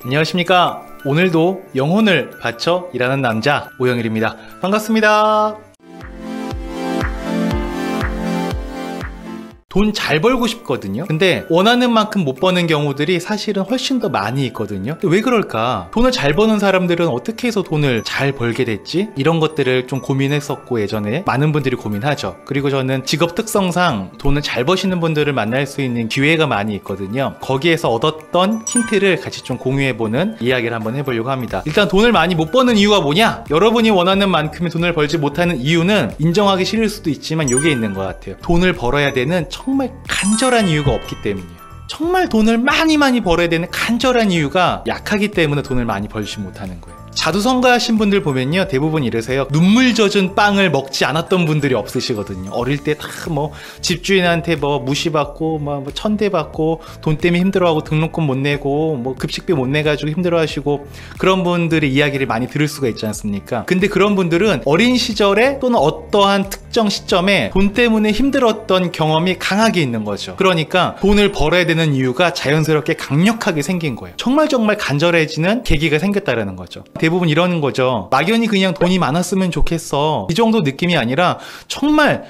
안녕하십니까. 오늘도 영혼을 바쳐 일하는 남자 오영일입니다. 반갑습니다. 돈 잘 벌고 싶거든요. 근데 원하는 만큼 못 버는 경우들이 사실은 훨씬 더 많이 있거든요. 왜 그럴까? 돈을 잘 버는 사람들은 어떻게 해서 돈을 잘 벌게 됐지? 이런 것들을 좀 고민했었고, 예전에 많은 분들이 고민하죠. 그리고 저는 직업 특성상 돈을 잘 버시는 분들을 만날 수 있는 기회가 많이 있거든요. 거기에서 얻었던 힌트를 같이 좀 공유해보는 이야기를 한번 해보려고 합니다. 일단 돈을 많이 못 버는 이유가 뭐냐? 여러분이 원하는 만큼의 돈을 벌지 못하는 이유는 인정하기 싫을 수도 있지만 이게 있는 것 같아요. 돈을 벌어야 되는 정말 간절한 이유가 없기 때문이에요. 정말 돈을 많이 벌어야 되는 간절한 이유가 약하기 때문에 돈을 많이 벌지 못하는 거예요. 자두성가하신 분들 보면요, 대부분 이러세요. 눈물 젖은 빵을 먹지 않았던 분들이 없으시거든요. 어릴 때 다 집주인한테 무시받고 천대받고 돈 때문에 힘들어하고 등록금 못 내고 급식비 못 내가지고 힘들어하시고, 그런 분들의 이야기를 많이 들을 수가 있지 않습니까? 근데 그런 분들은 어린 시절에 또는 어떠한 특정 시점에 돈 때문에 힘들었던 경험이 강하게 있는 거죠. 그러니까 돈을 벌어야 되는 이유가 자연스럽게 강력하게 생긴 거예요. 정말 간절해지는 계기가 생겼다라는 거죠. 대부분 이러는 거죠. 막연히 그냥 돈이 많았으면 좋겠어, 이 정도 느낌이 아니라 정말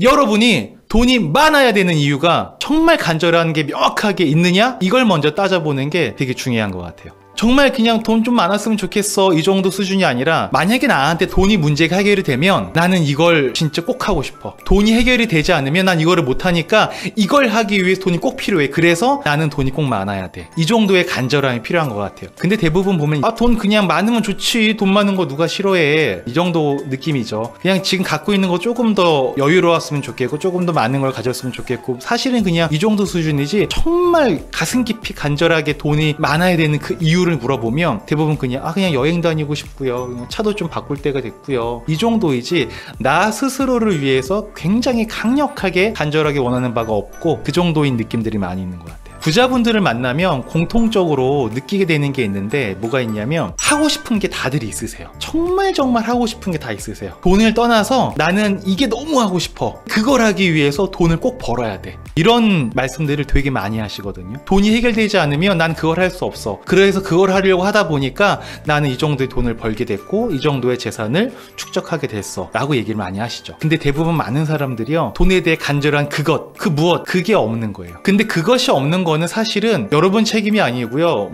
여러분이 돈이 많아야 되는 이유가 정말 간절한 게 명확하게 있느냐, 이걸 먼저 따져보는 게 되게 중요한 것 같아요. 정말 그냥 돈 좀 많았으면 좋겠어, 이 정도 수준이 아니라, 만약에 나한테 돈이 문제가 해결이 되면 나는 이걸 진짜 꼭 하고 싶어. 돈이 해결이 되지 않으면 난 이거를 못하니까 이걸 하기 위해서 돈이 꼭 필요해. 그래서 나는 돈이 꼭 많아야 돼. 이 정도의 간절함이 필요한 것 같아요. 근데 대부분 보면 돈 그냥 많으면 좋지, 돈 많은 거 누가 싫어해, 이 정도 느낌이죠. 그냥 지금 갖고 있는 거 조금 더 여유로웠으면 좋겠고, 조금 더 많은 걸 가졌으면 좋겠고, 사실은 그냥 이 정도 수준이지, 정말 가슴 깊이 간절하게 돈이 많아야 되는 그 이유를 물어보면 대부분 그냥 여행 다니고 싶고요, 그냥 차도 좀 바꿀 때가 됐고요, 이 정도이지, 나 스스로를 위해서 굉장히 강력하게 간절하게 원하는 바가 없고, 그 정도인 느낌들이 많이 있는 것 같아요. 부자분들을 만나면 공통적으로 느끼게 되는 게 있는데, 뭐가 있냐면 하고 싶은 게 다들 있으세요. 정말 하고 싶은 게 다 있으세요. 돈을 떠나서 나는 이게 너무 하고 싶어, 그걸 하기 위해서 돈을 꼭 벌어야 돼, 이런 말씀들을 되게 많이 하시거든요. 돈이 해결되지 않으면 난 그걸 할 수 없어, 그래서 그걸 하려고 하다 보니까 나는 이 정도의 돈을 벌게 됐고 이 정도의 재산을 축적하게 됐어, 라고 얘기를 많이 하시죠. 근데 대부분 많은 사람들이요, 돈에 대해 간절한 그게 없는 거예요. 근데 그것이 없는 거는 사실은 여러분 책임이 아니고요,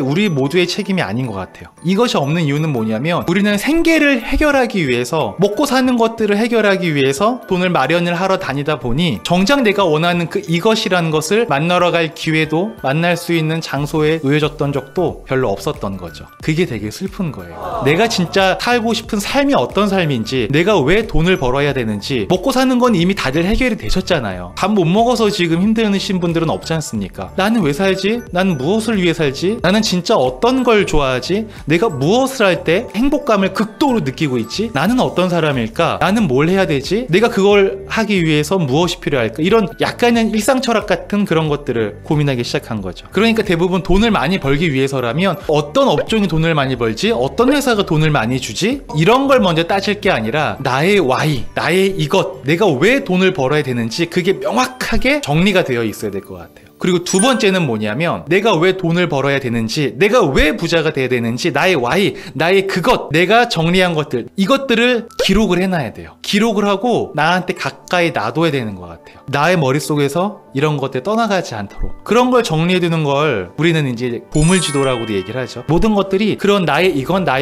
우리 모두의 책임이 아닌 것 같아요. 이것이 없는 이유는 뭐냐면, 우리는 생계를 해결하기 위해서, 먹고 사는 것들을 해결하기 위해서 돈을 마련을 하러 다니다 보니 정작 내가 원하는 이것이라는 것을 만나러 갈 기회도, 만날 수 있는 장소에 놓여졌던 적도 별로 없었던 거죠. 그게 되게 슬픈 거예요. 내가 진짜 살고 싶은 삶이 어떤 삶인지, 내가 왜 돈을 벌어야 되는지, 먹고 사는 건 이미 다들 해결이 되셨잖아요. 밥 못 먹어서 지금 힘드신 분들은 없지 않습니까? 나는 왜 살지? 나는 무엇을 위해 살지? 나는 진짜 어떤 걸 좋아하지? 내가 무엇을 할 때 행복감을 극도로 느끼고 있지? 나는 어떤 사람일까? 나는 뭘 해야 되지? 내가 그걸 하기 위해서 무엇이 필요할까? 이런 약간은 일상철학 같은 그런 것들을 고민하기 시작한 거죠. 그러니까 대부분 돈을 많이 벌기 위해서라면 어떤 업종이 돈을 많이 벌지? 어떤 회사가 돈을 많이 주지? 이런 걸 먼저 따질 게 아니라 나의 why, 나의 이것, 내가 왜 돈을 벌어야 되는지, 그게 명확하게 정리가 되어 있어야 될 것 같아요. 그리고 두 번째는 뭐냐면, 내가 왜 돈을 벌어야 되는지, 내가 왜 부자가 돼야 되는지, 나의 why, 나의 내가 정리한 것들, 이것들을 기록을 해놔야 돼요. 기록을 하고 나한테 가까이 놔둬야 되는 것 같아요. 나의 머릿속에서 이런 것들 떠나가지 않도록, 그런 걸 정리해두는 걸 우리는 이제 보물지도라고도 얘기를 하죠. 모든 것들이 그런 나의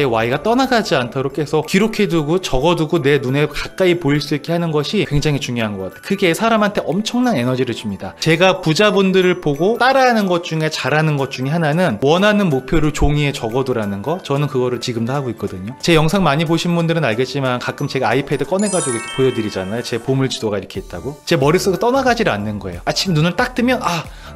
why가 떠나가지 않도록 계속 기록해두고 적어두고 내 눈에 가까이 보일 수 있게 하는 것이 굉장히 중요한 것 같아요. 그게 사람한테 엄청난 에너지를 줍니다. 제가 부자분들을 보고 따라하는 것 중에, 잘하는 것 중에 하나는 원하는 목표를 종이에 적어두라는 거. 저는 그거를 지금도 하고 있거든요. 제 영상 많이 보신 분들은 알겠지만 가끔 제가 아이패드 꺼내가지고 이렇게 보여드리잖아요. 제 보물지도가 이렇게 있다고. 제 머릿속에 떠나가지를 않는 거예요. 아침 눈을 딱 뜨면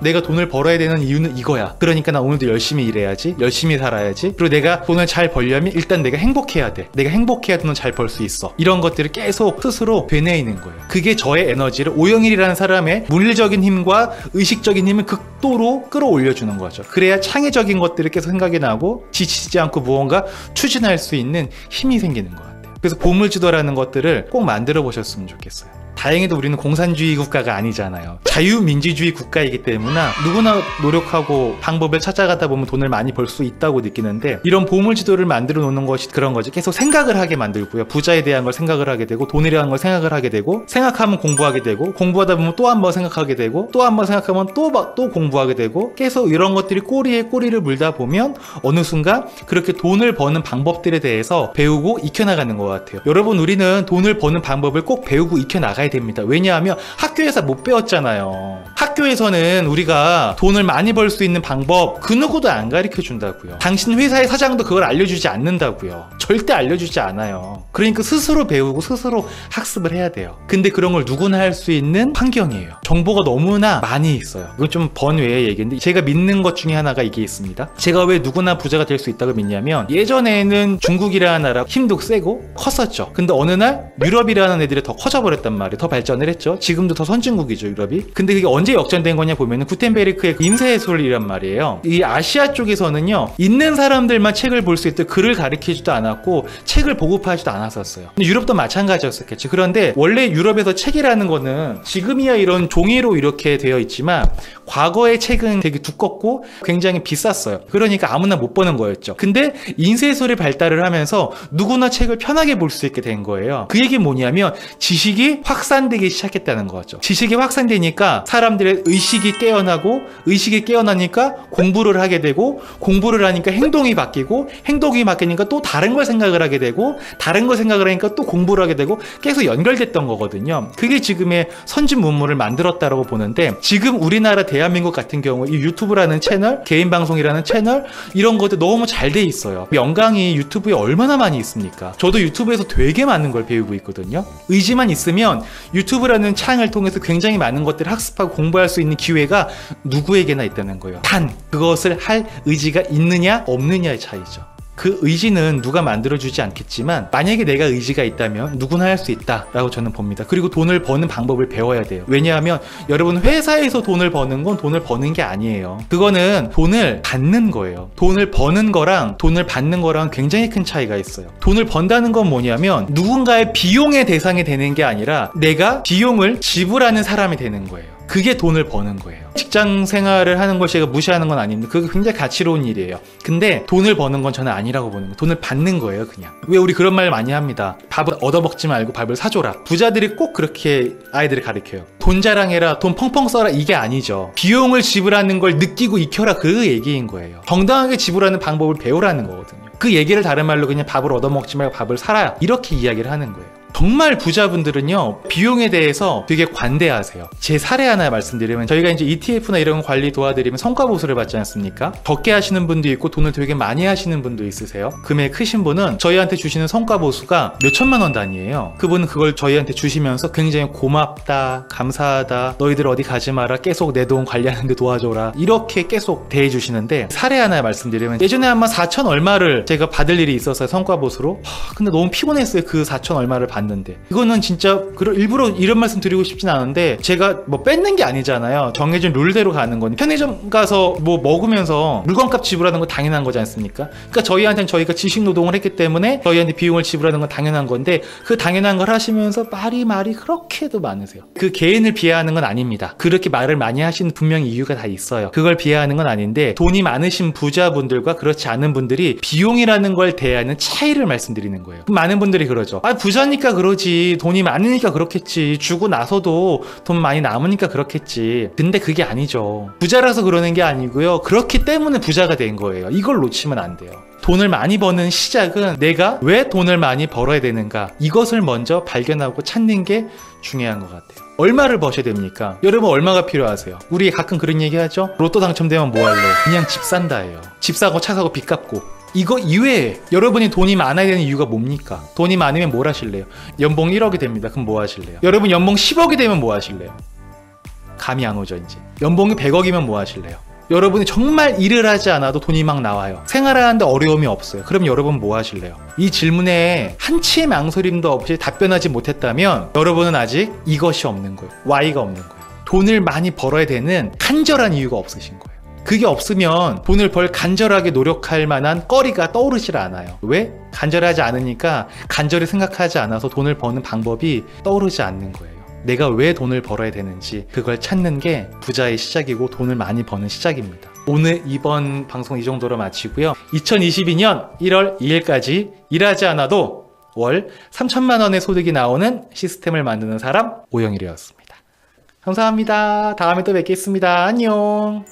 내가 돈을 벌어야 되는 이유는 이거야. 그러니까 나 오늘도 열심히 일해야지, 열심히 살아야지, 그리고 내가 돈을 잘 벌려면 일단 내가 행복해야 돼, 내가 행복해야 돈을 잘 벌 수 있어, 이런 것들을 계속 스스로 되뇌이는 거예요. 그게 저의 에너지를, 오영일이라는 사람의 물리적인 힘과 의식적인 힘을 극도로 끌어올려주는 거죠. 그래야 창의적인 것들을 계속 생각이 나고 지치지 않고 무언가 추진할 수 있는 힘이 생기는 것 같아요. 그래서 보물지도라는 것들을 꼭 만들어 보셨으면 좋겠어요. 다행히도 우리는 공산주의 국가가 아니잖아요. 자유민주주의 국가이기 때문에 누구나 노력하고 방법을 찾아가다 보면 돈을 많이 벌 수 있다고 느끼는데, 이런 보물지도를 만들어 놓는 것이 그런 거지. 계속 생각을 하게 만들고요. 부자에 대한 걸 생각을 하게 되고, 돈에 대한 걸 생각을 하게 되고, 생각하면 공부하게 되고, 공부하다 보면 또 한 번 생각하게 되고, 또 한 번 생각하면 또 공부하게 되고, 계속 이런 것들이 꼬리에 꼬리를 물다 보면 어느 순간 그렇게 돈을 버는 방법들에 대해서 배우고 익혀나가는 것 같아요. 여러분, 우리는 돈을 버는 방법을 꼭 배우고 익혀나가야 됩니다. 왜냐하면 학교에서 못 배웠잖아요. 학교에서는 우리가 돈을 많이 벌 수 있는 방법 그 누구도 안 가르쳐 준다고요. 당신 회사의 사장도 그걸 알려주지 않는다고요. 절대 알려주지 않아요. 그러니까 스스로 배우고 스스로 학습을 해야 돼요. 근데 그런 걸 누구나 할 수 있는 환경이에요. 정보가 너무나 많이 있어요. 이건 좀 번외의 얘기인데, 제가 믿는 것 중에 하나가 이게 있습니다. 제가 왜 누구나 부자가 될 수 있다고 믿냐면, 예전에는 중국이라는 나라 힘도 세고 컸었죠. 근데 어느 날 유럽이라는 애들이 더 커져버렸단 말이에요. 더 발전을 했죠. 지금도 더 선진국이죠, 유럽이. 근데 그게 언제 역전된 거냐 보면은 구텐베르크의 인쇄술이란 말이에요. 이 아시아 쪽에서는요, 있는 사람들만 책을 볼 수 있도록 글을 가르치지도 않았고 책을 보급하지도 않았었어요. 근데 유럽도 마찬가지였었겠죠. 그런데 원래 유럽에서 책이라는 거는 지금이야 이런 종이로 이렇게 되어 있지만, 과거의 책은 되게 두껍고 굉장히 비쌌어요. 그러니까 아무나 못 보는 거였죠. 근데 인쇄술이 발달을 하면서 누구나 책을 편하게 볼 수 있게 된 거예요. 그 얘기 뭐냐면, 지식이 확산되기 시작했다는 거죠. 지식이 확산되니까 사람들의 의식이 깨어나고, 의식이 깨어나니까 공부를 하게 되고, 공부를 하니까 행동이 바뀌고, 행동이 바뀌니까 또 다른 걸 생각을 하게 되고, 다른 걸 생각을 하니까 또 공부를 하게 되고, 계속 연결됐던 거거든요. 그게 지금의 선진 문물을 만들었다고 보는데, 지금 우리나라 대한민국 같은 경우 이 유튜브라는 채널, 개인 방송이라는 채널, 이런 것들 너무 잘 돼 있어요. 영광이 유튜브에 얼마나 많이 있습니까? 저도 유튜브에서 되게 많은 걸 배우고 있거든요. 의지만 있으면 유튜브라는 창을 통해서 굉장히 많은 것들을 학습하고 공부할 수 있는 기회가 누구에게나 있다는 거예요. 단 그것을 할 의지가 있느냐 없느냐의 차이죠. 그 의지는 누가 만들어주지 않겠지만, 만약에 내가 의지가 있다면 누구나 할 수 있다라고 저는 봅니다. 그리고 돈을 버는 방법을 배워야 돼요. 왜냐하면 여러분, 회사에서 돈을 버는 건 돈을 버는 게 아니에요. 그거는 돈을 받는 거예요. 돈을 버는 거랑 돈을 받는 거랑 굉장히 큰 차이가 있어요. 돈을 번다는 건 뭐냐면, 누군가의 비용의 대상이 되는 게 아니라 내가 비용을 지불하는 사람이 되는 거예요. 그게 돈을 버는 거예요. 직장 생활을 하는 걸 제가 무시하는 건 아닙니다. 그게 굉장히 가치로운 일이에요. 근데 돈을 버는 건 저는 아니라고 보는 거예요. 돈을 받는 거예요, 그냥. 왜 우리 그런 말 많이 합니다. 밥을 얻어먹지 말고 밥을 사줘라. 부자들이 꼭 그렇게 아이들을 가르쳐요. 돈 자랑해라, 돈 펑펑 써라, 이게 아니죠. 비용을 지불하는 걸 느끼고 익혀라, 그 얘기인 거예요. 정당하게 지불하는 방법을 배우라는 거거든요. 그 얘기를 다른 말로 그냥 밥을 얻어먹지 말고 밥을 사라, 이렇게 이야기를 하는 거예요. 정말 부자분들은요, 비용에 대해서 되게 관대하세요. 제 사례 하나 말씀드리면, 저희가 이제 ETF나 이런 관리 도와드리면 성과 보수를 받지 않습니까? 적게 하시는 분도 있고 돈을 되게 많이 하시는 분도 있으세요. 금액 크신 분은 저희한테 주시는 성과 보수가 몇 천만 원 단위예요. 그분은 그걸 저희한테 주시면서 굉장히 고맙다, 감사하다, 너희들 어디 가지 마라, 계속 내 돈 관리하는 데 도와줘라, 이렇게 계속 대해주시는데, 사례 하나 말씀드리면, 예전에 아마 4천 얼마를 제가 받을 일이 있었어요, 성과 보수로. 근데 너무 피곤했어요. 그 4천 얼마를 받는데. 이거는 진짜 일부러 이런 말씀 드리고 싶진 않은데, 제가 뭐 뺏는 게 아니잖아요. 정해진 룰대로 가는 거니. 편의점 가서 뭐 먹으면서 물건값 지불하는 건 당연한 거지 않습니까? 그러니까 저희한테는 저희가 지식 노동을 했기 때문에 저희한테 비용을 지불하는 건 당연한 건데, 그 당연한 걸 하시면서 말이 그렇게도 많으세요. 그 개인을 비하하는 건 아닙니다. 그렇게 말을 많이 하시는 분명히 이유가 다 있어요. 그걸 비하하는 건 아닌데, 돈이 많으신 부자분들과 그렇지 않은 분들이 비용이라는 걸 대하는 차이를 말씀드리는 거예요. 많은 분들이 그러죠. 부자니까 그러지, 돈이 많으니까 그렇겠지, 주고 나서도 돈 많이 남으니까 그렇겠지. 근데 그게 아니죠. 부자라서 그러는 게 아니고요, 그렇기 때문에 부자가 된 거예요. 이걸 놓치면 안 돼요. 돈을 많이 버는 시작은 내가 왜 돈을 많이 벌어야 되는가, 이것을 먼저 발견하고 찾는 게 중요한 것 같아요. 얼마를 버셔야 됩니까? 여러분, 얼마가 필요하세요? 우리 가끔 그런 얘기 하죠? 로또 당첨되면 뭐 할래? 그냥 집 산다예요. 집 사고 차 사고 빚 갚고. 이거 이외에 여러분이 돈이 많아야 되는 이유가 뭡니까? 돈이 많으면 뭘 하실래요? 연봉 1억이 됩니다. 그럼 뭐 하실래요? 여러분, 연봉 10억이 되면 뭐 하실래요? 감이 안 오죠, 이제. 연봉이 100억이면 뭐 하실래요? 여러분이 정말 일을 하지 않아도 돈이 막 나와요. 생활하는데 어려움이 없어요. 그럼 여러분 뭐 하실래요? 이 질문에 한치의 망설임도 없이 답변하지 못했다면 여러분은 아직 이것이 없는 거예요. Y가 없는 거예요. 돈을 많이 벌어야 되는 간절한 이유가 없으신 거예요. 그게 없으면 돈을 벌 간절하게 노력할 만한 거리가 떠오르질 않아요. 왜? 간절하지 않으니까, 간절히 생각하지 않아서 돈을 버는 방법이 떠오르지 않는 거예요. 내가 왜 돈을 벌어야 되는지 그걸 찾는 게 부자의 시작이고 돈을 많이 버는 시작입니다. 오늘 이번 방송 이 정도로 마치고요. 2022년 1월 2일까지 일하지 않아도 월 3천만 원의 소득이 나오는 시스템을 만드는 사람 오영일이었습니다. 감사합니다. 다음에 또 뵙겠습니다. 안녕.